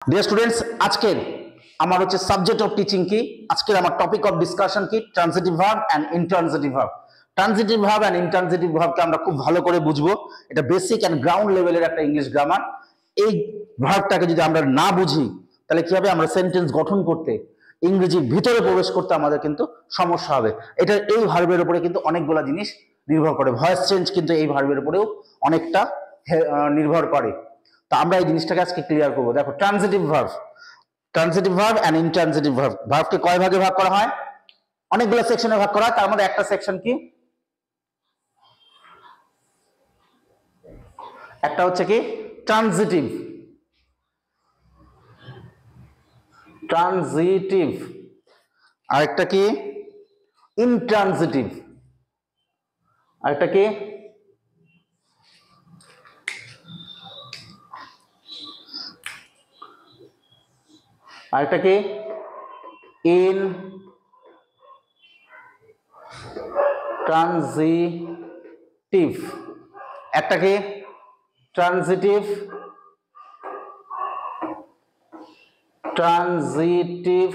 Dear students, আজকের আমার হচ্ছে সাবজেক্ট অফ টিচিং কি, আজকের আমার টপিক অফ ডিসকাশন কি, transitive verb and intransitive verb. Transitive verb and intransitive ভার্বকে আমরা খুব ভালো করে বুঝবো। এটা বেসিক এন্ড গ্রাউন্ড লেভেলের একটা ইংলিশ গ্রামার। এই ভার্বটাকে যদি আমরা না বুঝি তাহলে কি হবে, আমরা সেন্টেন্স গঠন করতে, ইংরেজির ভিতরে প্রবেশ করতে আমাদের কিন্তু সমস্যা হবে। এটা এই ভার্বের উপরে কিন্তু অনেকগুলো জিনিস নির্ভর করে। ভয়েস চেঞ্জ কিন্তু এই ভার্বের উপরেও অনেকটা নির্ভর করে। তো আমরা এই জিনিসটাকে আজকে ক্লিয়ার করবো। দেখো, transitive verb and intransitive verb. ভার্বকে কয় ভাগে ভাগ করা হয়? অনেকগুলো সেকশনে ভাগ করা হয়। তার মধ্যে একটা সেকশন কি, একটা হচ্ছে কি ট্রানজিটিভ। আরেকটা কি ইনট্রানজিটিভ। আরেকটা কি ট্রানজিটিভ। একটা কি ট্রানজিটিভ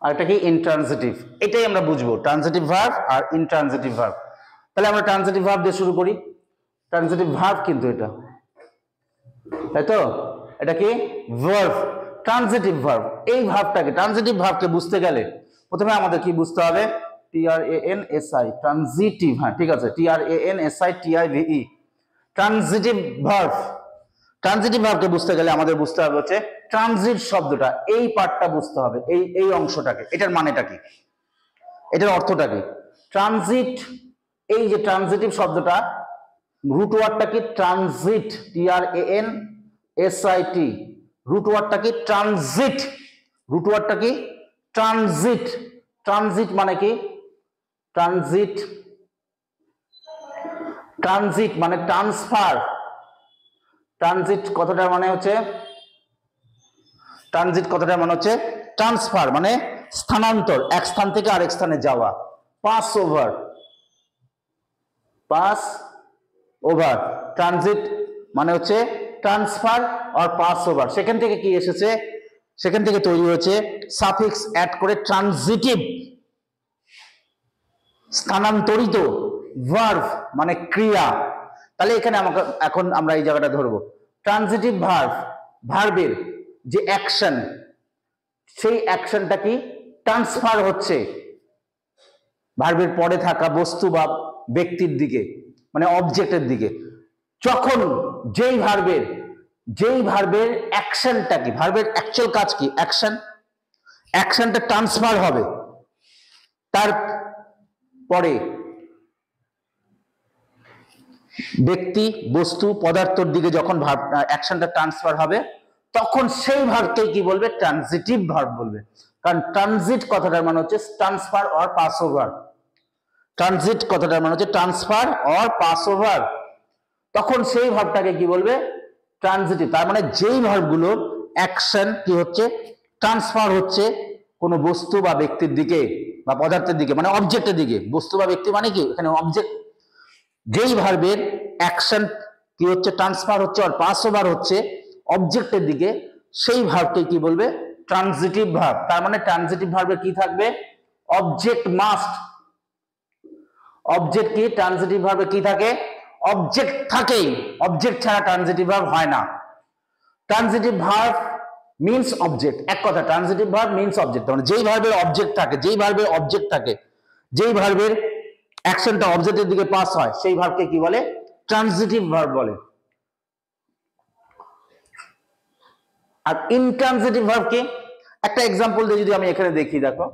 আর একটা কি ইনট্রানজিটিভ। এটাই আমরা বুঝবো, ট্রানজিটিভ ভার্ব আর ইনট্রানজিটিভ ভার্ব। তাহলে আমরা ট্রানজিটিভ ভার্ব দিয়ে শুরু করি। ট্রানজিটিভ ভার্ব কিন্তু এটা, তাই তো? এটা কি ভার্ব, ট্রানজিটিভ ভার্ব। এই ভার্বটাকে, ট্রানজিটিভ ভার্বকে বুঝতে গেলে প্রথমে আমাদের কি বুঝতে হবে? TRANSI, transitive. হ্যাঁ, ঠিক আছে, TRANSITIVE, ট্রানজিটিভ ভার্ব। ট্রানজিটিভ ভার্বকে বুঝতে গেলে আমাদের বুঝতে হবে হচ্ছে ট্রানজিট শব্দটা, এই পার্টটা বুঝতে হবে, এই অংশটাকে। এটার মানেটা কি, এটার অর্থটা কি? ট্রানজিট, এই যে ট্রানজিটিভ শব্দটা, রুট ওয়ার্ডটা কি ট্রানজিট, TRANSIT। রুট ওয়ার্ডটা কি ট্রানজিট। রুট ওয়ার্ডটা কি ট্রানজিট। ট্রানজিট মানে কি? ট্রানজিট মানে ট্রান্সফার। ট্রানজিট কথাটার মানে হচ্ছে ট্রান্সফার, মানে স্থানান্তর, এক স্থান থেকে আরেক স্থানে যাওয়া। Pass over. ট্রানজিট মানে হচ্ছে ট্রান্সফার আর পাস ওভার। সেখান থেকে কি এসেছে? সেখান থেকে তৈরি হয়েছে সাফিক্স অ্যাড করে ট্রানজিটিভ, স্থানান্তরিত। ভার্ব মানে ক্রিয়া। তাহলে এখানে এখন আমরা এই জায়গাটা ধরবো। ট্রানজিটিভ ভার্বের যে অ্যাকশন, সেই অ্যাকশনটা কি ট্রান্সফার হচ্ছে ভার্বের পরে থাকা বস্তু বা ব্যক্তির দিকে, মানে অবজেক্টের দিকে। যখন যেই ভার্বের অ্যাকশনটা কি, ভার্বের অ্যাকচুয়াল কাজ কি, অ্যাকশনটা ট্রান্সফার হবে, তার পরে ব্যক্তি, বস্তু, পদার্থের দিকে যখন অ্যাকশনটা ট্রান্সফার হবে, তখন সেই ভার্বকে কি বলবে? ট্রানজিটিভ ভার্ব বলবে। কারণ ট্রানজিট কথাটার মানে হচ্ছে transfer or pass over. Transit কথাটার মানে হচ্ছে ট্রান্সফার অর পাস ওভার। তখন সেই ভার্বটাকে কি বলবে? ট্রানজিটিভ। তার মানে যেই ভার্বগুলোর অ্যাকশন কি হচ্ছে, ট্রান্সফার হচ্ছে কোনো বস্তু বা ব্যক্তির দিকে বা পদার্থের দিকে, মানে অবজেক্টের দিকে। বস্তু বা ব্যক্তি মানে কি এখানে অবজেক্ট। যেই ভার্বের অ্যাকশন কি হচ্ছে, ট্রান্সফার হচ্ছে আর পাস ওভার হচ্ছে অবজেক্টের দিকে, সেই ভার্বকে কি বলবে? Transitive verb. তার মানে ট্রানজিটিভ ভার্বে কি থাকবে? Object must. অবজেক্ট কি ট্রানজিটিভ ভার্বে কি থাকে? অবজেক্ট থাকেই। অবজেক্ট ছাড়া ট্রানজিটিভ ভার্ব হয় না। Transitive verb means object. এক কথা, ট্রানজিটিভ ভার্ব মিন্স অবজেক্ট। মানে যেই ভার্বের অবজেক্ট থাকে, যেই ভার্বের অ্যাকশনটা অবজেক্টের দিকে পাস হয়, সেই ভার্বকে কি বলে? ট্রানজিটিভ ভার্ব বলে। আর ইনট্রানজিটিভ ভার্ব কি? একটা এক্সাম্পল দিয়ে যদি আমি এখানে দেখি, দেখো,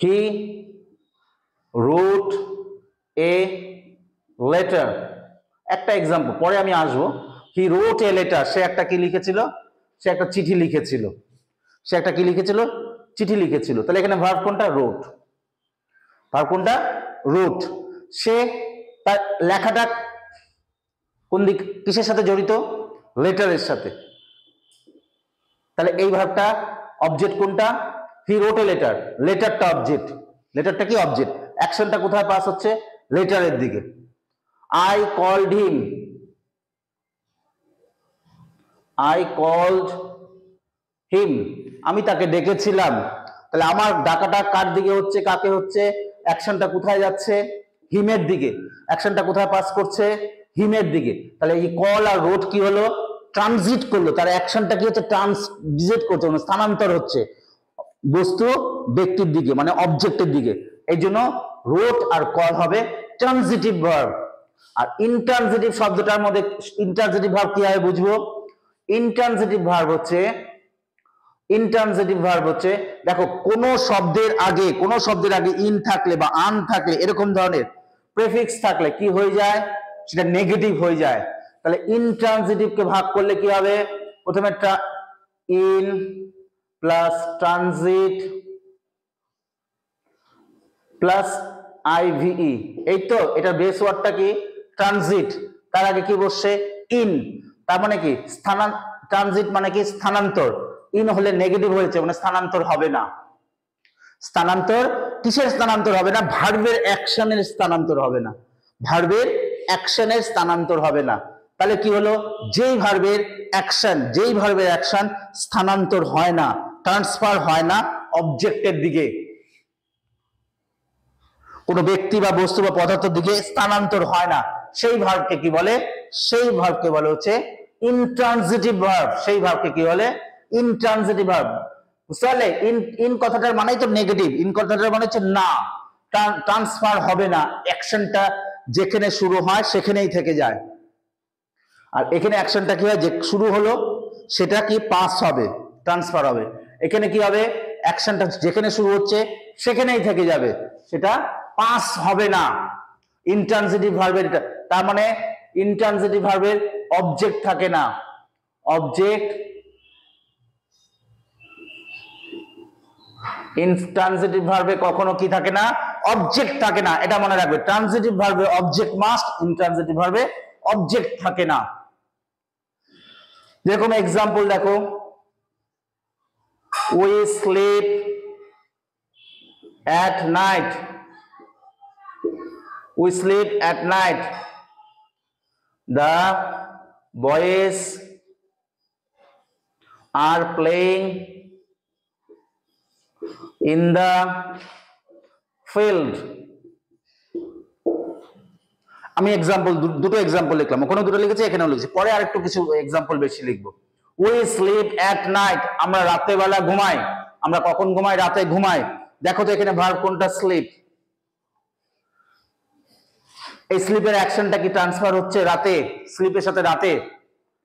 হি রোট এ লেটার। একটা এক্সাম্পল, পরে আমি আসবো। হি রোট এ লেটার, সে একটা কি লিখেছিল? সে একটা চিঠি লিখেছিল। সে একটা কি লিখেছিল? চিঠি লিখেছিল। তাহলে এখানে ভার্ব কোনটা? রোট। ভার্ব কোনটা? রোট। সে তার লেখাটা কোন দিক, কিসের সাথে জড়িত? লেটারের সাথে। তাহলে এই ভার্বটা অবজেক্ট কোনটা? He wrote a letter. লেটারটা অবজেক্ট। লেটারটা কি অবজেক্ট। অ্যাকশনটা কোথায় পাস হচ্ছে? লেটারের দিকে। I called him, I called him, আমি তাকে ডেকেছিলাম। তাহলে আমার ডাকাটা কার দিকে হচ্ছে, কাকে হচ্ছে, অ্যাকশনটা কোথায় যাচ্ছে, হিমের দিকে। অ্যাকশনটা কোথায় পাস করছে, হিমের দিকে। তাহলে এই কল আর রোড কি হলো, ট্রানজিট করলো, তার অ্যাকশনটা কি হচ্ছে, ট্রানজিট করছে, মানে স্থানান্তর হচ্ছে বস্তু ব্যক্তির দিকে, মানে অবজেক্টের দিকে। এই জন্য রোড আর কল হবে ট্রানজিটিভ ভার্ব। আর ইনট্রানজিটিভ শব্দটার মধ্যে ইনট্রানজিটিভ ভার্ব কি হয় বুঝবো। ইনট্রানজিটিভ ভার্ব হচ্ছে, ইনট্রানজিটিভ ভার্ব হচ্ছে, দেখো কোন শব্দের আগে ইন থাকলে বা আন থাকলে, এরকম ধরনের প্রেফিক্স থাকলে কি হয়ে যায়, সেটা নেগেটিভ হয়ে যায়। তাহলে ইনট্রানজিটিভ কে ভাগ করলে কি হবে, প্রথমে ইন প্লাস ট্রানজিট প্লাস আইভিই, এই তো এটা বেস ওয়ার্ডটা কি ট্রানজিট, তার আগে কি বসছে ইন, তার মানে কি ট্রানজিট মানে কি স্থানান্তর, ইন হলে নেগেটিভ হয়েছে মানে স্থানান্তর হবে না। স্থানান্তর কিসের স্থানান্তর হবে না, ভার্বের অ্যাকশনের স্থানান্তর হবে না, ভার্বের অ্যাকশনের স্থানান্তর হবে না। তাহলে কি হলো, যেই ভার্বের অ্যাকশন স্থানান্তর হয় না, ট্রান্সফার হয় না অবজেক্টের দিকে, কোনো ব্যক্তি বা বস্তু বা পদার্থের দিকে স্থানান্তর হয় না, সেই ভার্বকে কি বলে, সেই ভার্বকে বলে হচ্ছে ইনট্রানজিটিভ ভার্ব। সেই ভার্বকে কি বলে, ইনট্রানজিটিভ ভার্ব। বুঝতে ইন কথাটার মানেই তো নেগেটিভ, ইন কথাটার মানে হচ্ছে না, ট্রান্সফার হবে না, অ্যাকশনটা যেখানে শুরু হয় সেখানেই থেকে যায়। আর এখানে অ্যাকশনটা কি হয়, যে শুরু হলো সেটা কি পাস হবে, ট্রান্সফার হবে। এখানে কি হবে, অ্যাকশনটা যেখানে শুরু হচ্ছে সেখানেই থেকে যাবে, সেটা পাস হবে না। ইনট্রানজিটিভ ভার্বের এটা, তার মানে ইনট্রানজিটিভ ভার্বের অবজেক্ট থাকে না, অবজেক্ট ইনট্রানজিটিভ ভার্বে কখনো কি থাকে না, অবজেক্ট থাকে না, এটা মনে রাখবে। ট্রানজিটিভ ভার্বে অবজেক্ট মাস্ট, ইনট্রানজিটিভ ভার্বে অবজেক্ট থাকে না। যেরকম এক্সাম্পল দেখো, we sleep at night, we sleep at night, the boys are playing in the field। আমি এক্সাম্পল দুটো এক্সাম্পল লিখলাম, ওখানে দুটো লিখেছি এখানেও লিখেছি, পরে আরেকটু কিছু এক্সাম্পল বেশি লিখবো। উই স্লিপ অ্যাট নাইট, আমরা রাতে বেলা ঘুমাই। আমরা কখন ঘুমাই, রাতে ঘুমাই। দেখো তো এখানে ভার্ব কোনটা, স্লিপ। এই স্লিপের অ্যাকশনটা কি ট্রান্সফার হচ্ছে রাতে, স্লিপের সাথে রাতে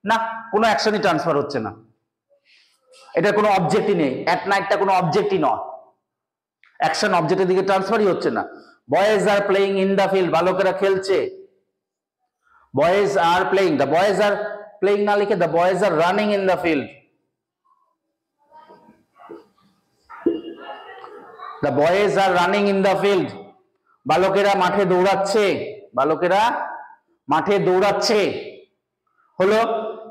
না, কোনো অ্যাকশনই ট্রান্সফার হচ্ছে না, এটা কোনো অবজেক্টই নেই, অ্যাট নাইটটা কোনো অবজেক্টই নয়, অ্যাকশন অবজেক্টের দিকে ট্রান্সফারই হচ্ছে না। Boys are playing in the field, বালকেরা খেলছে। Boys are playing, the boys are playing না লিখে the boys are running in the field, the boys are running in the field, বালকেরা মাঠে দৌড়াচ্ছে, বালকেরা মাঠে দৌড়াচ্ছে। হলো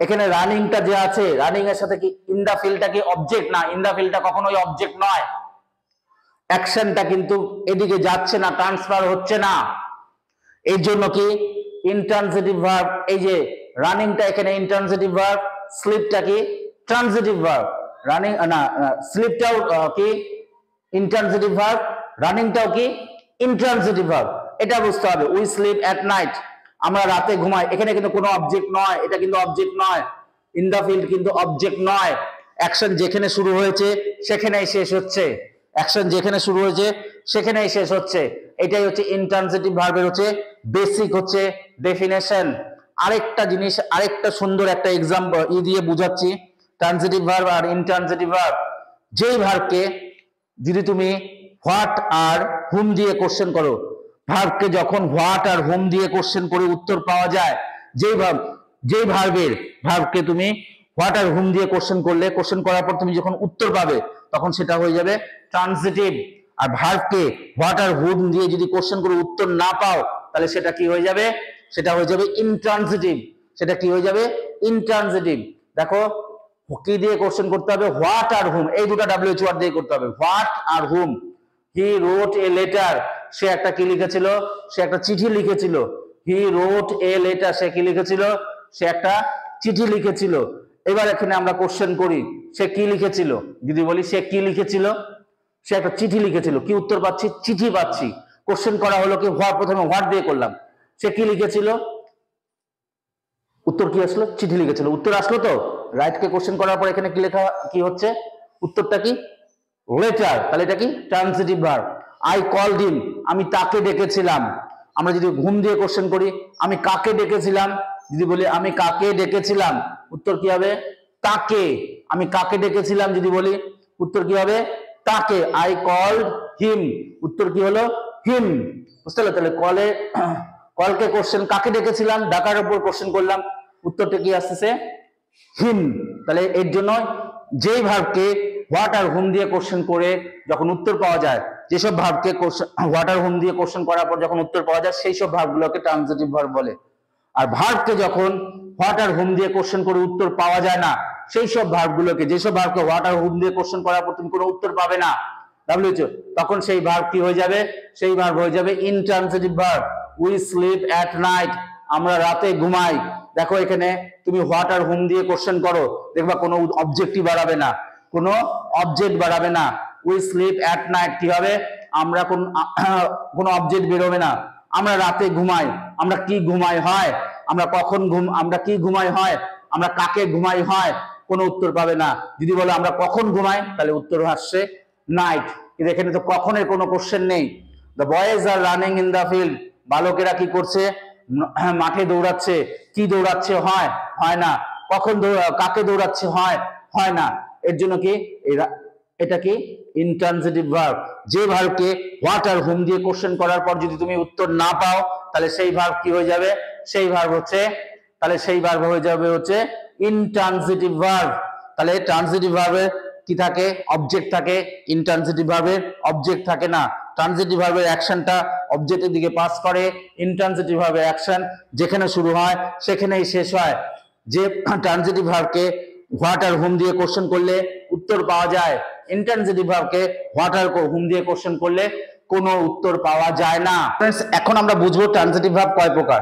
এখানে রানিংটা যে আছে, রানিং এর সাথে কি ইন দা ফিল্ডটা কি অবজেক্ট না, ইন দা ফিল্ডটা কখনোই অবজেক্ট নয়, অ্যাকশনটা কিন্তু এদিকে যাচ্ছে না, ট্রান্সফার হচ্ছে না। এই জন্য কি ইনট্রানজিটিভ ভার্ব, এই যে রানিংটা এখানে ইনট্রানজিটিভ ভার্ব, স্লিপটা কি ট্রানজিটিভ ভার্ব, রানিং না স্লিপটাও কি ইনট্রানজিটিভ ভার্ব, রানিংটাও কি ইনট্রানজিটিভ ভার্ব, এটা বুঝতে হবে। উই স্লিপ অ্যাট নাইট, আমরা রাতে ঘুমাই, এখানে কিন্তু কোনো অবজেক্ট নয়, এটা কিন্তু অবজেক্ট নয়, ইন দা ফিল্ড কিন্তু অবজেক্ট নয়, অ্যাকশন যেখানে শুরু হয়েছে সেখানেই শেষ হচ্ছে, অ্যাকশন যেখানে শুরু হয়েছে সেখানেই শেষ হচ্ছে। এটাই হচ্ছে ইনট্রানজিটিভ ভার্বের হচ্ছে বেসিক হচ্ছে ডেফিনেশন। আরেকটা জিনিস, আরেকটা সুন্দর একটা এক্সাম্পল দিয়ে বুঝাচ্ছি ট্রানজিটিভ ভার্ব আর ইনট্রানজিটিভ ভার্ব। যেই ভার্বকে যদি তুমি হোয়াট আর হুম দিয়ে কোশ্চেন করো, ভার্বকে যখন হোয়াট আর হুম দিয়ে কোশ্চেন করে উত্তর পাওয়া যায়, যেই ভার্বকে তুমি হোয়াট আর হুম দিয়ে কোশ্চেন করলে, কোশ্চেন করার পর তুমি যখন উত্তর পাবে তখন সেটা হয়ে যাবে ট্রানজিটিভ। আর ভার্বকে হোয়াট আর হুম দিয়ে যদি কোশ্চেন করে উত্তর না পাও, তাহলে সেটা কি হয়ে যাবে, সেটা হয়ে যাবে ইনট্রানজিটিভ, সেটা কি হয়ে যাবে ইনট্রানজিটিভ। দেখো কি দিয়ে কোশ্চেন করতে হবে, হোয়াট আর হুম, এই দুটো WH ওয়ার্ড দিয়ে করতে হবে, what are hmm. He wrote a letter, সে একটা কি লিখেছিল, সে একটা চিঠি লিখেছিল। হি রোট এ লেটার, সে কি লিখেছিল, সে একটা চিঠি লিখেছিল। এবার এখানে আমরা কোশ্চেন করি, সে কি লিখেছিল, যদি বলি সে কি লিখেছিল, সে একটা চিঠি লিখেছিল, কি উত্তর পাচ্ছি, চিঠি পাচ্ছি। কোশ্চেন করা হলো কি, প্রথমে হোয়াট দিয়ে করলাম, সে কি লিখেছিল, উত্তর কি আসলো, চিঠি লিখেছিল, উত্তর আসলো তো। রাইট কে কোশ্চেন করার পর এখানে কি লেখা, কি হচ্ছে, উত্তরটা কি, লেটার, তাহলে এটা কি ট্রান্সিটিভ ভার্ব। আই কলড হিম, আমি তাকে ডেকেছিলাম। আমরা যদি ঘুম দিয়ে কোশ্চেন করি, আমি কাকে ডেকেছিলাম, যদি বলি আমি কাকে ডেকেছিলাম, উত্তর কি হবে, তাকে। আমি কাকে ডেকেছিলাম যদি বলি, উত্তর কি হবে, তাকে। আই কলড হিম, উত্তর কি হলো, হিম। বুঝতে পারলে? তাহলে কলকে কোশ্চেন, কাকে ডেকেছিলাম, ডাকার উপর কোশ্চেন করলাম, উত্তরটা কি আসতেছে, হিম। তাহলে এর জন্য যেই ভার্বকে হোয়াট আর হুম দিয়ে কোশ্চেন করে যখন উত্তর পাওয়া যায়, যেসব ভার্বকে হোয়াট আর হুম দিয়ে কোশ্চেন করার পর যখন উত্তর পাওয়া যায়, সেই সব ভার্বগুলোকে ট্রান্সিটিভ ভার্ব বলে। আর ভার্বকে যখন হোয়াট আর হুম দিয়ে কোশ্চেন করে উত্তর পাওয়া যায় না, সেই সব ভার্বগুলোকে, যেসব ভার্বকে হোয়াট আর হুম দিয়ে কোশ্চেন করার পর তুমি কোনো উত্তর পাবে না, তখন সেই ভার্ব কি হয়ে যাবে, সেই ভার্ব হয়ে যাবে intransitive verb. We slip at night, আমরা রাতে ঘুমাই। দেখো এখানে তুমি হোয়াট আর হুম দিয়ে কোশ্চেন করো, দেখবা কোনো অবজেক্টই বাড়াবে না, কোনো অবজেক্ট বাড়াবে না। উই স্লিপ অ্যাট নাইট কি হবে, আমরা কোনো অবজেক্ট বেরোবে না। আমরা রাতে ঘুমাই, আমরা কি ঘুমাই হয়, আমরা কখন আমরা কি ঘুমাই হয়, আমরা কাকে ঘুমাই হয়, কোনো উত্তর পাবে না। যদি বলে আমরা কখন ঘুমাই, তাহলে উত্তর আসছে নাইট। কিন্তু এখানে তো কখনের কোনো কোশ্চেন নেই। The boys are running in the field, বালকেরা কি করছে, মাঠে দৌড়াচ্ছে। কি দৌড়াচ্ছে হয়, হয় না। কখন কাকে দৌড়াচ্ছে হয়, হয় না। এর জন্য কি এটা কি ইনট্রান্সিটিভ ভার্ব। যে ভার্বকে হোয়াট আর হুম দিয়ে কোশ্চেন করার পর যদি তুমি উত্তর না পাও, তাহলে সেই ভার্ব কি হয়ে যাবে, সেই ভার্ব হচ্ছে, তাহলে সেই ভার্ব হয়ে যাবে হচ্ছে ইনট্রান্সিটিভ ভার্ব। তাহলে ট্রান্সিটিভ ভার্বের কি থাকে, অবজেক্ট থাকে। ইনট্রান্সিটিভ ভার্বের অবজেক্ট থাকে না। ট্রান্সিটিভ ভার্বের অ্যাকশনটা অবজেক্টের দিকে পাস করে। ইনট্রান্সিটিভ ভার্বের অ্যাকশন যেখানে শুরু হয় সেখানেই শেষ হয়। যে ট্রান্সিটিভ ভার্বকে হোয়াট আর হুম দিয়ে কোশ্চেন করলে উত্তর পাওয়া যায়, ইনট্রান্সিটিভ ভার্বকে হোয়াট আর হুম দিয়ে কোশ্চেন করলে কোনো উত্তর পাওয়া যায় না। फ्रेंड्स, এখন আমরা বুঝবো ট্রান্সিটিভ ভার্ব কয় প্রকার।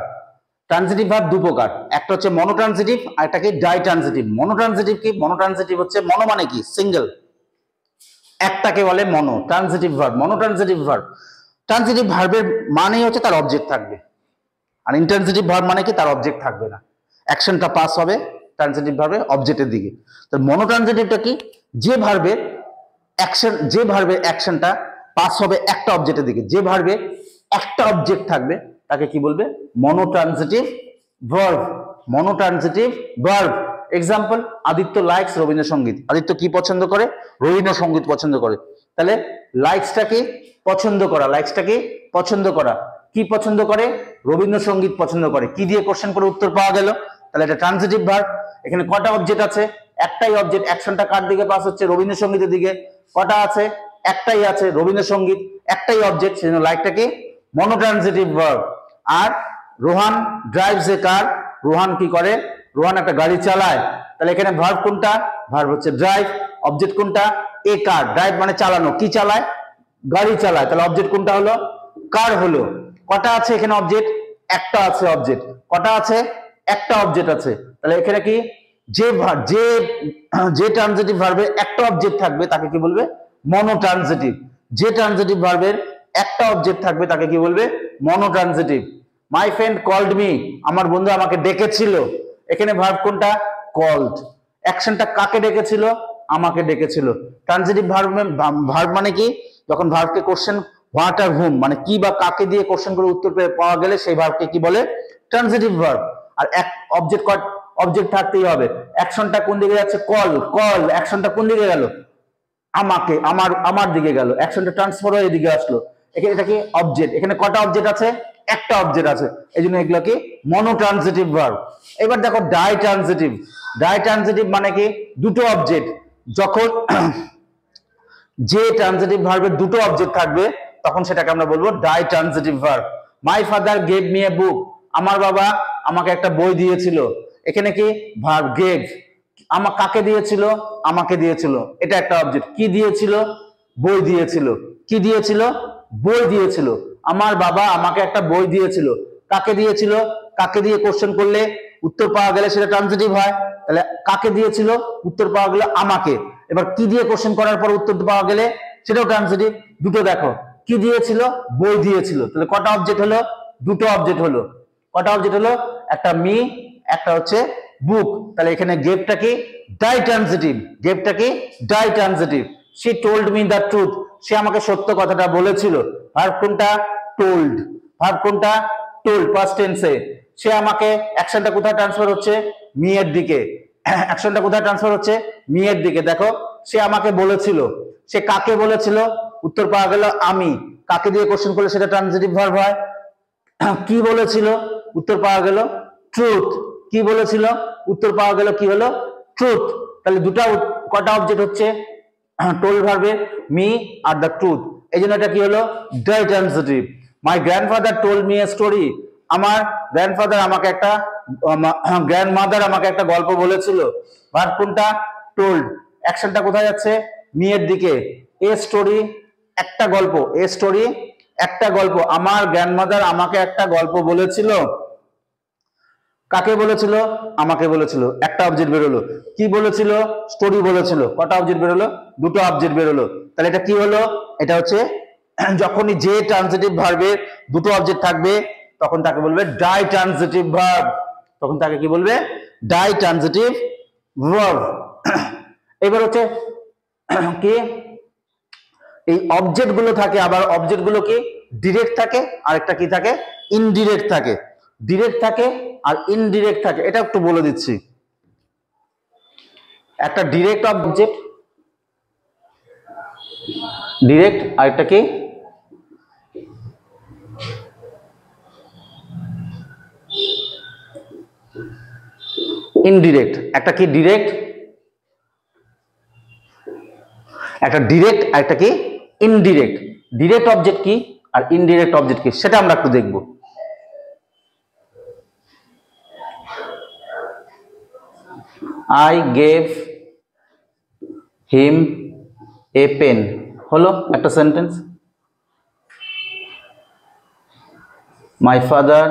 ট্রান্সিটিভ ভার্ব দু প্রকার, একটা হচ্ছে মনোট্রান্সিটিভ আর একটা কি ডাইট্রান্সিটিভ। মনোট্রান্সিটিভ কি, মনোট্রান্সিটিভ হচ্ছে, মনো মানে কি সিঙ্গেল, একটাকে বলে মনো transitive verb. Monotransitive verb, transitive ভার্বের মানেই হচ্ছে তার অবজেক্ট থাকবে, আর ইনট্রান্সিটিভ ভার্ব মানে কি তার অবজেক্ট থাকবে না, অ্যাকশনটা পাস হবে ট্রান্সিটিভ ভার্বে অবজেক্টের দিকে। তো মনোট্রান্সিটিভটা কি, যে ভার্বের অ্যাকশন, যে ভার্বের অ্যাকশনটা পাস হবে একটা অবজেক্টের দিকে, যে ভার্বে একটা অবজেক্ট থাকবে তাকে কি বলবে, monotransitive verb. Monotransitive verb. Example, Aditya likes Rabindrasangeet. Aditya কি পছন্দ করে, রবীন্দ্রসঙ্গীত পছন্দ করে। তাহলে লাইকসটাকে পছন্দ করা, লাইকসটাকে পছন্দ করা, কি পছন্দ করে, রবীন্দ্রসঙ্গীত পছন্দ করে। কি দিয়ে কোশ্চেন করে উত্তর পাওয়া গেল, তাহলে এটা ট্রান্সিটিভ ভার্ব। এখানে কটা অবজেক্ট আছে, একটাই অবজেক্ট, অ্যাকশনটা কার দিকে পাস হচ্ছে, রবীন্দ্রসঙ্গীতের দিকে। কটা আছে, একটাই আছে, রবীন্দ্রসঙ্গীত, একটাই অবজেক্ট, সেজন্য লাইকটাকে মনোট্রান্সিটিভ ভার্ব। আর Rohan drives a car, Rohan কি করে, রোহান একটা গাড়ি চালায়। তাহলে এখানে ভার্ব কোনটা, ভার্ব হচ্ছে ড্রাইভ। অবজেক্ট কোনটা, এ কার, ড্রাইভ মানে চালানো, কি চালায়, গাড়ি চালায়। তাহলে অবজেক্ট কোনটা হলো, কার হলো। কটা আছে এখানে অবজেক্ট, একটা আছে অবজেক্ট। কটা আছে, একটা অবজেক্ট আছে। তাহলে এখানে কি, যে যে ট্রান্সিটিভ ভার্বের একটা অবজেক্ট থাকবে তাকে কি বলবে, মনোট্রান্সিটিভ। যে ট্রান্সিটিভ ভার্বের একটা অবজেক্ট থাকবে তাকে কি বলবে, মনোট্রান্সিটিভ। মাই ফ্রেন্ড কল্ড মি, আমার বন্ধু আমাকে ডেকেছিল। এখানে ভার্ব কোনটা, কল্ড। অ্যাকশনটা কাকে ডেকেছিল, আমাকে ডেকেছিল। ট্রান্সিটিভ ভার্ব মানে কি, যখন ভার্বকে কোশ্চেন হোয়াট আর হুম মানে কি বা কাকে দিয়ে কোশ্চেন করে উত্তর পাওয়া গেলে সেই ভার্বকে কি বলে, ট্রান্সিটিভ ভার্ব। আর এক অবজেক্ট থাকতেই হবে। অ্যাকশনটা কোন দিকে যাচ্ছে, কল, কল অ্যাকশনটা কোন দিকে গেল, আমাকে, আমার দিকে গেল, অ্যাকশনটা ট্রান্সফার হয়ে এদিকে আসলো। এখানে এটা কি অবজেক্ট, এখানে কটা অবজেক্ট আছে, একটা অবজেক্ট আছে, এই জন্য এগুলো কি মনোট্রান্সিটিভ ভার্ব। এবার দেখো ডাইট্রান্সিটিভ। ডাইট্রান্সিটিভ মানে কি, দুটো অবজেক্ট। যখন যে ট্রান্সিটিভ ভার্বের দুটো অবজেক্ট থাকবে তখন সেটাকে আমরা বলবো ditransitive verb. My father gave me a book, আমার বাবা আমাকে একটা বই দিয়েছিল। এখানে কি ভার্ব গেভ, আমার কাকে দিয়েছিল, আমাকে দিয়েছিল, এটা একটা অবজেক্ট। কি দিয়েছিল, বই দিয়েছিল। কি দিয়েছিল, বই দিয়েছিল। আমার বাবা আমাকে একটা বই দিয়েছিল। কাকে দিয়েছিল, কাকে দিয়ে কোশ্চেন করলে উত্তর পাওয়া গেলে সেটা ট্রান্সিটিভ হয়। তাহলে কাকে দিয়েছিল, উত্তর পাওয়া গেল আমাকে। এবার কি দিয়ে কোশ্চেন করার পর উত্তর পাওয়া গেলে সেটাও ট্রান্সিটিভ। দুটো দেখো, কি দিয়েছিল, বই দিয়েছিল, তাহলে কটা অবজেক্ট হলো, দুটো অবজেক্ট হলো। কটা অবজেক্ট হলো, একটা মি, একটা হচ্ছে বুক। তাহলে এখানে গেভটা কি, ডাই ট্রান্সিটিভ। গেভটা কি, ডাই ট্রান্সিটিভ। সে টোল্ড মি দ্য ট্রুথ, সে আমাকে সত্য কথাটা বলেছিল। ভার্ব কোনটা, টোল্ড। ভার্ব কোনটা, টোল্ড, পাস্ট টেন্সে। সে আমাকে, অ্যাকশনটা কোথায় ট্রান্সফার হচ্ছে, মি এর দিকে। অ্যাকশনটা কোথায় ট্রান্সফার হচ্ছে, মি এর দিকে। দেখো, সে আমাকে বলেছিল, সে কাকে বলেছিল, উত্তর পাওয়া গেল আমি। কাকে দিয়ে কোশ্চেন করলে সেটা ট্রান্সিটিভ ভার্ব হয়। কি বলেছিল, উত্তর পাওয়া গেল ট্রুথ। কি বলেছিল, উত্তর পাওয়া গেল কি হলো, ট্রুথ। তাহলে দুটা কটা অবজেক্ট হচ্ছে টোল্ড ভার্বের, মি আর দ্য ট্রুথ। এই জন্য এটা কি হলো, ditransitive. My grandfather told me a story, আমার গ্র্যান্ডফাদার আমাকে একটা, গ্র্যান্ডমাদার আমাকে একটা গল্প বলেছিল। ভার্ব কোনটা, টোল্ড। অ্যাকশনটা কোথায় যাচ্ছে, মি এর দিকে। এ স্টোরি, একটা গল্প, এ স্টোরি একটা গল্প। আমার গ্র্যান্ডমাদার আমাকে একটা গল্প বলেছিল। কাকে বলেছিল, আমাকে বলেছিল। একটা অবজেক্ট বেরোলো। কি বলেছিল, স্টোরি বলেছিল। কটা অবজেক্ট বেরোলো, দুটো অবজেক্ট বেরোলো। তাহলে এটা কি হলো, এটা হচ্ছে যখনই যে ট্রান্সিটিভ ভার্বের দুটো অবজেক্ট থাকবে তখন তাকে বলবে ডাই ট্রান্সিটিভ ভার্ব। তখন তাকে কি বলবে, ডাই ট্রান্সিটিভ ভার্ব। এবার হচ্ছে কি, এই অবজেক্ট গুলো থাকে, আবার অবজেক্ট গুলো কি ডিরেক্ট থাকে, আর একটা কি থাকে, ইনডিরেক্ট থাকে। ডিরেক্ট থাকে আর ইনডিরেক্ট থাকে, এটা একটু বলে দিচ্ছি। একটা ডিরেক্ট অবজেক্ট, ডিরেক্ট, আর একটা কি ইনডিরেক্ট। একটা কি ডিরেক্ট, একটা ডিরেক্ট, আর একটা কি ইনডিরেক্ট। ডিরেক্ট অবজেক্ট কি আর ইনডিরেক্ট অবজেক্ট কি সেটা আমরা একটু দেখব। I gave him a pen, হলো একটা sentence. My father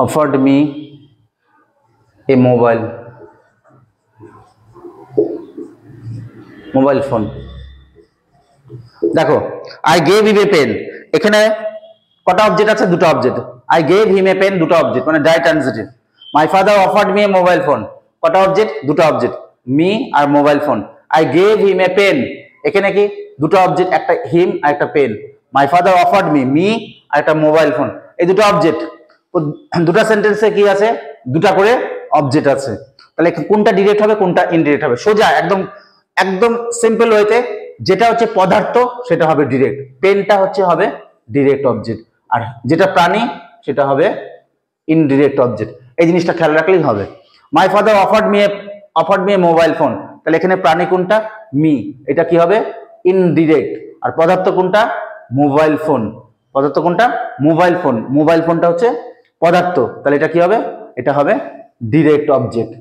offered me a mobile phone। দেখো, I gave him a pen, এখানে কটা অবজেক্ট আছে, দুটো object. I gave him a pen, দুটো অবজেক্ট, মানে ditransitive. My father offered me a mobile phone, কটা অবজেক্ট, দুটো object, me আর mobile phone. I gave him a pen, এখানে কি দুটো অবজেক্ট, একটা হিম আর একটা pen. My father offered me, me আর একটা মোবাইল ফোন, এই দুটো অবজেক্ট। দুটা সেন্টেন্সে কি আছে, দুটা করে অবজেক্ট আছে। তাহলে কোনটা ডিরেক্ট হবে, কোনটা ইনডিরেক্ট হবে, সোজা একদম একদম সিম্পল ওয়েতে যেটা হচ্ছে পদার্থ সেটা হবে ডিরেক্ট, পেনটা হবে ডিরেক্ট অবজেক্ট, আর যেটা প্রাণী সেটা হবে ইনডিরেক্ট অবজেক্ট। এই জিনিসটা খেয়াল রাখলেই হবে। My father offered me a mobile phone, তাহলে এখানে প্রাণী কোনটা, মি, এটা কি হবে ইনডিরেক্ট। আর পদার্থ কোনটা, মোবাইল ফোন। পদার্থ কোনটা, মোবাইল ফোন। মোবাইল ফোনটা হচ্ছে পদার্থ, তাহলে এটা কি হবে, এটা হবে ডিরেক্ট অবজেক্ট।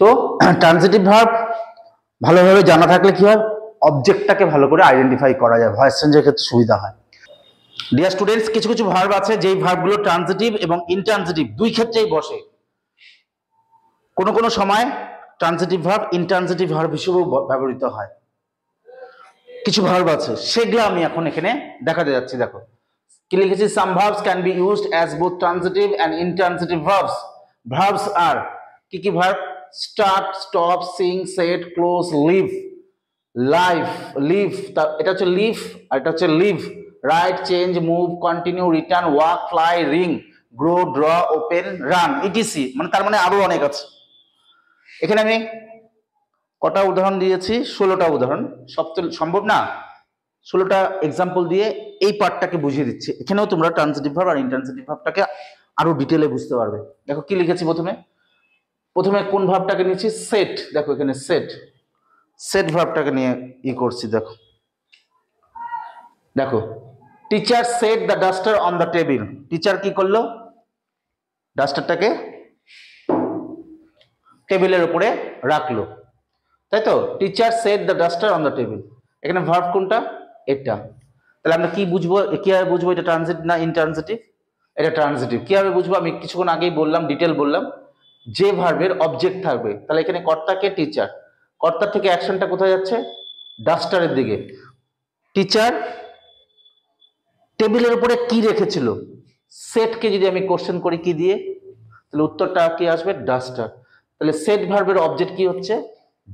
তো ট্রান্সিটিভ ভার্ব ভালোভাবে জানা থাকলে কি হয়, অবজেক্টটাকে ভালো করে আইডেন্টিফাই করা যায়, ভয়েস চেঞ্জের ক্ষেত্রে সুবিধা হয়। ডিয়ার স্টুডেন্টস, কিছু কিছু ভার্ব আছে যেই ভার্বগুলো ট্রান্সিটিভ এবং ইনট্রান্সিটিভ দুই ক্ষেত্রেই বসে। কোনো কোনো সময় ট্রান্সিটিভ ভার্ব ইনট্রান্সিটিভ ভার্ব হিসেবেও ব্যবহৃত হয়। কিছু ভার্ব আছে সেগুলো আমি এখন এখানে দেখাতে যাচ্ছি। দেখো কি লিখেছি, some verbs can be used as both transitive and intransitive verbs. Verbs আর কি কি verb, start, stop, sing, set, close, leave, life, live, এটা হচ্ছে লিভ আর এটা হচ্ছে live, right, change, move, continue, return, walk, fly, ring, grow, draw, open, run, ETC. মানে তার মানে আরো অনেক আছে। এখানে আমি কটা উদাহরণ দিয়েছি, 16টা উদাহরণ, সব তো সম্ভব না, 16টা এক্সাম্পল দিয়ে এই পার্টটাকে বুঝিয়ে দিচ্ছি। এখানেও তোমরা ট্রান্সিটিভ ভার্ব আর ইনট্রান্সিটিভ ভার্বটাকে আরো ডিটেলে বুঝতে পারবে। দেখো কি লিখেছি, প্রথমে কোন ভার্বটাকে নিয়েছি, সেট। দেখো এখানে সেট ভার্বটাকে নিয়ে করছি। দেখো teacher said the duster on the table. Teacher কি করলো, ডাস্টারটাকে টেবিলের উপরে রাখলো, তাই তো? Teacher said the duster on the table. এখানে ভার্ব কোনটা? এটা। তাহলে আমরা কি বুঝবো, কিভাবে বুঝবো এটা ট্রানজিট না ইনট্রানজিটিভ? এটা ট্রানজিটিভ। কিভাবে বুঝবো? আমি কিছুক্ষণ আগেই বললাম, ডিটেল বললাম, যে ভার্বের অবজেক্ট থাকবে, তাহলে এখানে কর্তাকে টিচার, কর্তার থেকে অ্যাকশনটা কোথায় যাচ্ছে? ডাস্টারের দিকে। টিচার টেবিলের উপরে কি রেখেছিল? সেটকে যদি আমি কোশ্চেন করি কি দিয়ে, তাহলে উত্তরটা কি আসবে? ডাস্টার। তাহলে সেট ভার্বের অবজেক্ট কি হচ্ছে?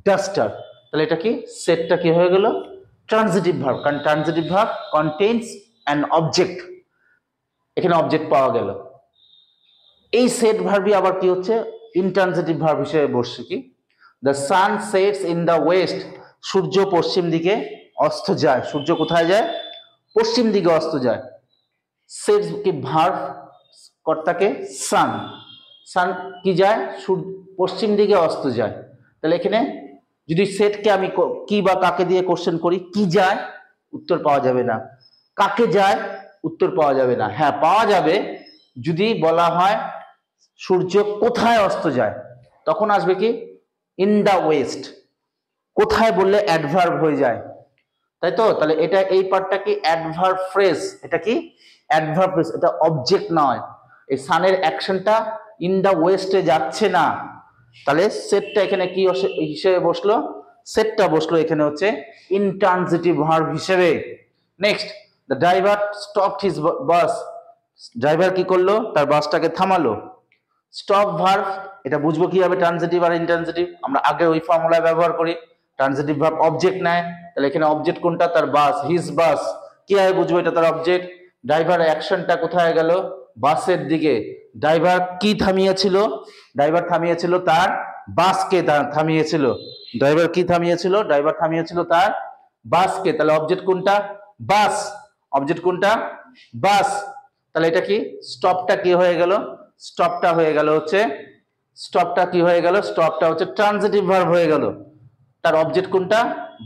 ডাস্টার। তাহলে এটা কি? সেটটা কি হয়ে গেল? ট্রানজিটিভ ভার্ব, কারণ transitive verb contains an object, এখানে অবজেক্ট পাওয়া গেল। এই সেট ভার্বই আবার কি হচ্ছে? ইনট্রানজিটিভ ভার্ব হিসেবে বসছে কি? The sun sets in the west, সূর্য পশ্চিম দিকে অস্ত যায়। সূর্য কোথায় যায়? পশ্চিম দিকে অস্ত যায়। সেটস কি ভার্ব, কর্তাকে সান, সান কি যায়? পশ্চিম দিকে অস্ত যায়। তাহলে এখানে যদি সেটকে আমি কি বা কাকে দিয়ে কোশ্চেন করি, কি যায়? উত্তর পাওয়া যাবে না। কাকে যায়? উত্তর পাওয়া যাবে না। হ্যাঁ, পাওয়া যাবে যদি বলা হয় সূর্য কোথায় অস্ত যায়, তখন আসবে কি? In the west. কোথায় বললে অ্যাডভার্ব হয়ে যায়, তাই তো? তাহলে এটা এই পার্টটা কি? Adverb phrase. এটা কি? অ্যাডভার্ব ফ্রেজ, এটা অবজেক্ট নয়। এই সানের অ্যাকশনটা ইন দা ওয়েস্টে যাচ্ছে না। তাহলে সেটটা এখানে কি হিসেবে বসলো? সেটটা বসলো এখানে হচ্ছে ইনট্রানজিটিভ ভার্ব হিসেবে। Next, the driver stopped his bus, driver কি করলো? তার বাসটাকে থামালো। স্টপ ভার্ব, এটা বুঝবো কিভাবে ট্রানজিটিভ আর ইনট্রানজিটিভ? আমরা আগে ওই ফর্মুলায় ব্যবহার করি। ট্রানজিটিভ ভার্ব অবজেক্ট নেয়, তাহলে এখানে অবজেক্ট কোনটা? তার বাস, হিজ বাস। কিভাবে বুঝবো এটা তার অবজেক্ট? ড্রাইভার অ্যাকশনটা কোথায় গেল? বাসের দিকে। ড্রাইভার কি থামিয়েছিল? ড্রাইভার থামিয়েছিল তার বাসকে, থামিয়েছিল। ড্রাইভার কি থামিয়েছিল? ড্রাইভার থামিয়েছিল তার বাসকে। তাহলে অবজেক্ট কোনটা? বাস। অবজেক্ট কোনটা? বাস। তাহলে এটা কি? স্টপটা কি হয়ে গেল? স্টপটা হয়ে গেল হচ্ছে, স্টপটা কি হয়ে গেল? স্টপটা হচ্ছে ট্রানজিটিভ ভার্ব হয়ে গেল। তার অবজেক্ট কোনটা?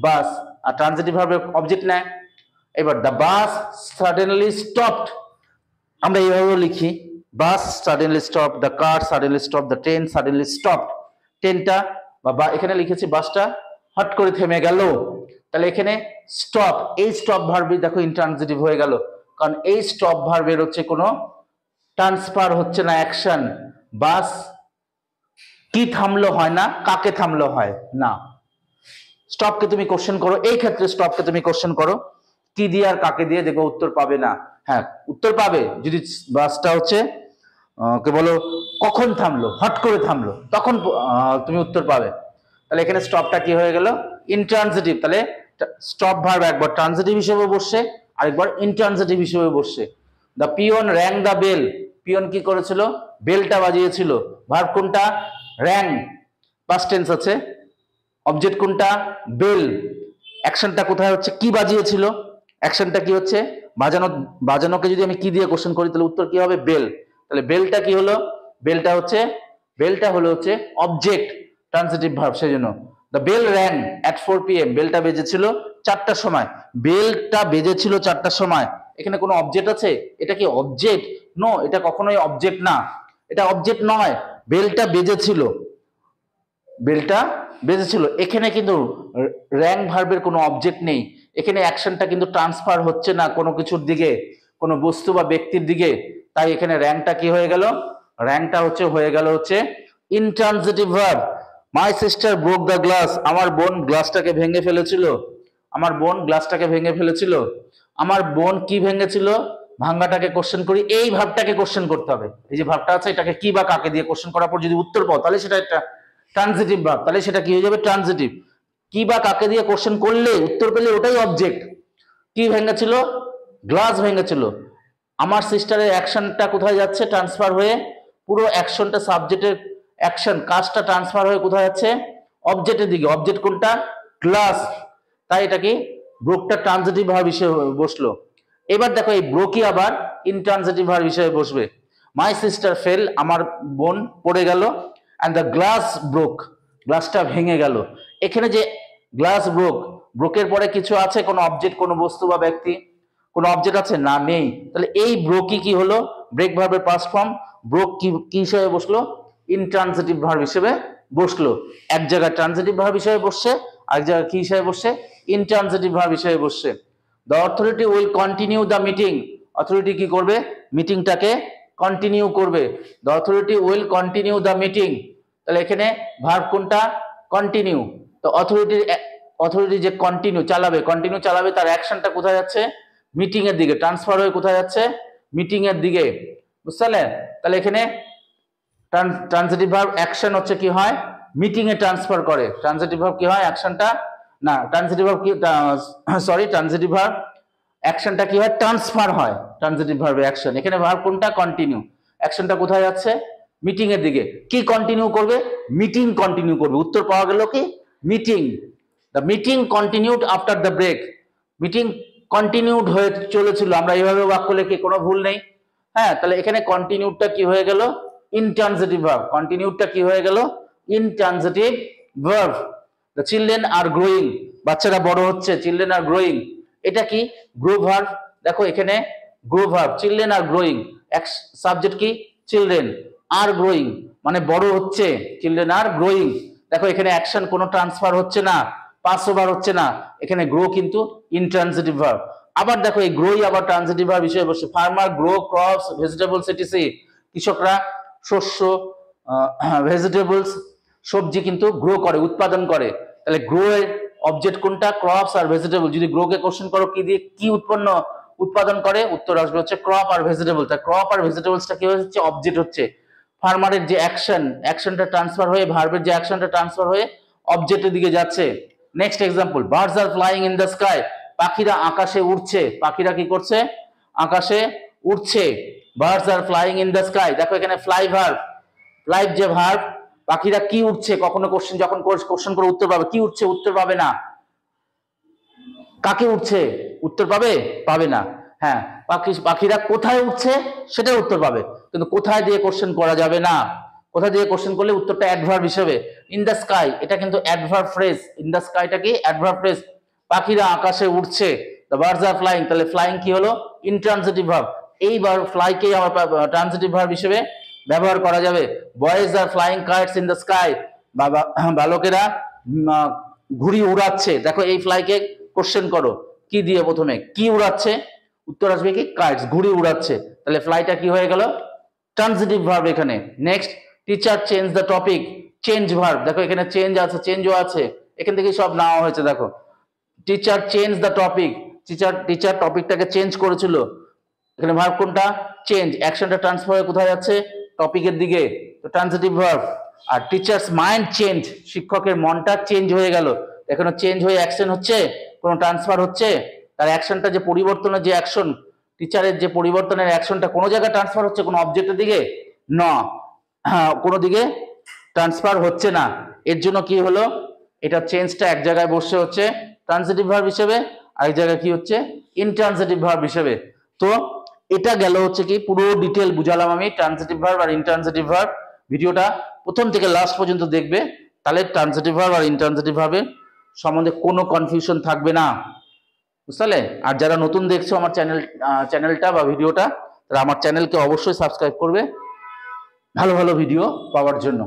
বাস। আর ট্রানজিটিভ ভার্বের অবজেক্ট নেয়। এবার দ্য বাস সাডেনলি স্টপড, আমরা এইভাবেও লিখি, bus suddenly stop, the car suddenly stop, the train suddenly stopped. ট্রেনটা বা এখানে লিখেছি বাসটা হট করে থেমে গেল। তাহলে এখানে স্টপ, এই স্টপ ভার্বই দেখো ইনট্রানজিটিভ হয়ে গেল, কারণ এই স্টপ ভার্বের হচ্ছে কোনো ট্রান্সফার হচ্ছে না অ্যাকশন। বাস কি থামলো হয় না, কাকে থামলো হয় না। স্টপকে তুমি কোশ্চেন করো, এই ক্ষেত্রে স্টপকে তুমি কোশ্চেন করো কি দিয়ে আর কাকে দিয়ে, দেখো উত্তর পাবে না। হ্যাঁ, উত্তর পাবে যদি বাসটা হচ্ছে কে বলো কখন থামলো, হট করে থামলো, তখন তুমি উত্তর পাবে। তাহলে এখানে স্টপটা কি হয়ে গেল? ইনট্রানজিটিভ। তাহলে স্টপ ভার্ব একবার ট্রানজিটিভ হিসেবে বসছে, আরেকবার ইনট্রানজিটিভ হিসেবে বসছে। The peon rang the bell, peon কি করেছিল? বেলটা বাজিয়েছিল। ভার্ব কোনটা? র্যাং, পাস্ট টেন্স আছে। অবজেক্ট কোনটা? বেল। অ্যাকশনটা কোথায় হচ্ছে? কি বাজিয়েছিল? অ্যাকশনটা কি হচ্ছে? বাজানো। বাজানোকে যদি আমি কি দিয়ে কোশ্চেন করি, তাহলে উত্তর কি হবে? বেল। তাহলে বেলটা কি হলো? বেলটা হচ্ছে, বেলটা হলো হচ্ছে অবজেক্ট, ট্রানজিটিভ ভার্ব, সেজন্য the bell rang at 4 PM, বেলটা বেজেছিল 4টার সময়। বেলটা বেজেছিল 4টার সময়, এখানে কোনো অবজেক্ট আছে? এটা কি অবজেক্ট? নো, এটা কখনোই অবজেক্ট না, এটা অবজেক্ট নয়। বেলটা বেজেছিল, বেলটা বেজেছিল। এখানে কিন্তু র্যাং ভার্বের কোনো অবজেক্ট নেই, এখানে অ্যাকশনটা কিন্তু ট্রান্সফার হচ্ছে না কোনো কিছুর দিকে, কোনো বস্তু বা ব্যক্তির দিকে। তাই এখানে র্যাংটা কি হয়ে গেল? র্যাংটা হচ্ছে হয়ে গেল হচ্ছে intransitive verb. My sister broke the glass, আমার বোন গ্লাসটাকে ভেঙে ফেলেছিল। আমার বোন গ্লাসটাকে ভেঙে ফেলেছিল। আমার বোন কি ভেঙেছিল? ভাঙ্গাটাকে কোশ্চেন করি, এই ভার্বটাকে কোশ্চেন করতে হবে। এই যে ভার্বটা আছে, এটাকে কি বা কাকে দিয়ে কোশ্চেন করার পর যদি উত্তর পাও, তাহলে সেটা একটা ট্রানজিটিভ ভার্ব, তাহলে সেটা কি হয়ে যাবে? ট্রানজিটিভ। কি বা কাকে দিয়ে কোশ্চেন করলে উত্তর পেলে ওটাই অবজেক্ট। কি ভেঙেছিল? গ্লাস ভেঙেছিল। আমার সিস্টারের অ্যাকশনটা কোথায় যাচ্ছে? ট্রান্সফার হয়ে, পুরো অ্যাকশনটা সাবজেক্টের অ্যাকশন, কাজটা ট্রান্সফার হয়ে কোথায় যাচ্ছে? অবজেক্টের দিকে। অবজেক্ট কোনটা? গ্লাস। তাই এটা কি? ব্রোকটা ট্রানজিটিভ ভার্ব হিসেবে বসলো। এবার দেখো এই ব্রোকই আবার ইনট্রানজিটিভ ভার্ব হিসেবে বসবে। মাই সিস্টার ফেল, আমার বোন পড়ে গেল, অ্যান্ড দ্য গ্লাস ব্রোক, গ্লাসটা ভেঙে গেল। এখানে যে গ্লাস ব্রোক, ব্রোকের পরে কিছু আছে? কোনো অবজেক্ট, কোনো বস্তু বা ব্যক্তি, কোনো অবজেক্ট আছে না? নেই। তাহলে এই ব্রোকই কি হলো? ব্রেক ভার্বের পাস্ট ফর্ম। ব্রোক কি হিসেবে বসলো? ইনট্রানজিটিভ ভার্ব হিসেবে বসলো, এক জায়গায় ট্রানজিটিভ ভার্ব হিসেবে বসছে, আরেক জায়গায় কি হিসেবে বসছে, ইনট্রানজিটিভ ভার্ব হিসেবে বসছে। The authority will continue the meeting, authority কি করবে, মিটিংটাকে কন্টিনিউ করবে। The authority will continue the meeting, তাহলে এখানে ভার্ব কোনটা, কন্টিনিউ। তো অথরিটি যে কন্টিনিউ চালাবে, তার অ্যাকশনটা কোথায় যাচ্ছে, মিটিং এর দিকে, ট্রান্সফার হয়ে কোথায় যাচ্ছে, মিটিং এর দিকে, বুঝতে পারলেন? তাহলে এখানে ট্রানজিটিভ ভার্ব অ্যাকশন হচ্ছে কি হয়, মিটিং এ ট্রান্সফার করে। ট্রানজিটিভ ভার্ব কি হয়, অ্যাকশনটা না, ট্রানজিটিভ ভার্ব কি, সরি, ট্রানজিটিভ ভার্ব অ্যাকশনটা কি হয়, ট্রান্সফার হয়। ট্রানজিটিভ ভার্বে অ্যাকশন, এখানে ভার্ব কোনটা, কন্টিনিউ, অ্যাকশনটা কোথায় যাচ্ছে, মিটিং এর দিকে। কি কন্টিনিউ করবে, মিটিং কন্টিনিউ করবে। উত্তর পাওয়া গেল কি, meeting. The meeting continued after the break, meeting continued হয়ে চলেছিল। আমরা এইভাবে বাক্য লিখি, কোনো ভুল নেই। হ্যাঁ, তাহলে এখানে কন্টিনিউডটা কি হয়ে গেল, ইনট্রানজিটিভ ভার্ব। কন্টিনিউডটা কি হয়ে গেল, intransitive verb. The children are growing, বাচ্চারা বড় হচ্ছে, চিলড্রেন আর গ্রোয়িং, এটা কি, গ্রো ভার্ব। দেখো এখানে grow verb, children are growing, subject কি, চিলড্রেন, আর গ্রোয়িং মানে বড় হচ্ছে, চিলড্রেন আর গ্রোয়িং। দেখো এখানে অ্যাকশন কোনো ট্রান্সফার হচ্ছে না, পাস ওভার হচ্ছে না, এখানে গ্রো কিন্তু ইনট্রানজিটিভ ভার্ব। আবার দেখো এই গ্রোই আবার ট্রানজিটিভ ভার্ব হিসেবে বসে। Farmer grow crops vegetables etc, কৃষকরা শস্য, ভেজিটেবলস, সবজি কিন্তু গ্রো করে, উৎপাদন করে। তাহলে গ্রো এর অবজেক্ট কোনটা, ক্রপস আর ভেজিটেবল। যদি গ্রো কে কোশ্চেন করো কি দিয়ে কি উৎপাদন করে, উত্তর আসবে হচ্ছে ক্রপ আর ভেজিটেবল। তাই ক্রপ আর ভেজিটেবলসটা কি হচ্ছে, অবজেক্ট হচ্ছে। ফার্মারের যে অ্যাকশনটা ট্রান্সফার হয়ে, ভার্বের যে অ্যাকশনটা ট্রান্সফার হয়ে অবজেক্টের দিকে যাচ্ছে। Next example, birds are flying in the sky, পাখিরা আকাশে উড়ছে। পাখিরা কি করছে, আকাশে উড়ছে। Birds are flying in the sky, দেখো এখানে ফ্লাই ভার্ব, ফ্লাই যে ভার্ব, পাখিরা কি উঠছে, কখনো কোশ্চেন যখন কোশ্চেন করে উত্তর পাবে, কি উঠছে, উত্তর পাবে না। কাকে উঠছে, উত্তর পাবে না। হ্যাঁ, পাখিরা কোথায় উঠছে সেটা উত্তর পাবে, কিন্তু কোথায় দিয়ে কোশ্চেন করা যাবে না। কোথায় দিয়ে কোশ্চেন করলে উত্তরটা অ্যাডভার্ব হিসেবে। ইন দ্য স্কাই, এটা কিন্তু অ্যাডভার্ব ফ্রেজ। ইন দ্য স্কাইটা কি, অ্যাডভার্ব ফ্রেজ। পাখিরা আকাশে উঠছে, দ্য বার্ডস আর ফ্লাইং, তাহলে ফ্লাইং কি হলো, ইনট্রানজিটিভ ভার্ব। এইবার ফ্লাইকে আমার ট্রানজিটিভ ভার্ব হিসেবে ব্যবহার করা যাবে। Boys are flying kites in the sky, বালকেরা ঘুড়ি উড়াচ্ছে। দেখো এই ফ্লাইকে কোশ্চেন করো কি দিয়ে, প্রথমে কি উড়াচ্ছে, উত্তর আসবে কি, কাইটস, ঘুড়ি উড়াচ্ছে। তাহলে ফ্লাইটা কি হয়ে গেল, ট্রানজিটিভ ভার্ব এখানে। Next, teacher change the topic, change verb. দেখো এখানে চেঞ্জ আছে, চেঞ্জও আছে, এখান থেকে সব নেওয়া হয়েছে। দেখো teacher change the topic, teacher টপিকটাকে চেঞ্জ করেছিল। এখানে ভার্ব কোনটা, চেঞ্জ, অ্যাকশনটা ট্রান্সফার হয়ে কোথায় যাচ্ছে, টপিকের দিকে, তো ট্রানজিটিভ ভার্ব। আর টিচার্স মাইন্ড চেঞ্জ, শিক্ষকের মনটা চেঞ্জ হয়ে গেল। এখানে চেঞ্জ হয়ে অ্যাকশন হচ্ছে, কোনো ট্রান্সফার হচ্ছে, তার অ্যাকশনটা যে পরিবর্তনের যে অ্যাকশন, টিচারের যে পরিবর্তনের অ্যাকশনটা কোনো জায়গায় ট্রান্সফার হচ্ছে, কোনো অবজেক্টের দিকে না, কোনো দিকে ট্রান্সফার হচ্ছে না। এর জন্য কি হলো, এটা চেঞ্জটা এক জায়গায় বসে হচ্ছে ট্রানজিটিভ ভার্ব হিসেবে, আর এক জায়গায় কি হচ্ছে, ইনট্রানজিটিভ ভার্ব হিসেবে। তো এটা গেল হচ্ছে কি, পুরো ডিটেল বুঝালাম আমি ট্রানজিটিভ ভার্ব আর ইনট্রানজিটিভ ভার্ব। ভিডিওটা প্রথম থেকে লাস্ট পর্যন্ত দেখবে, তাহলে ট্রানজিটিভ ভার্ব আর ইনট্রানজিটিভ ভার্বের সম্বন্ধে কোনো কনফিউশন থাকবে না, বুঝলে? আর যারা নতুন দেখছো আমার চ্যানেলটা বা ভিডিওটা, তারা আমার চ্যানেলকে অবশ্যই সাবস্ক্রাইব করবে ভালো ভালো ভিডিও পাওয়ার জন্য।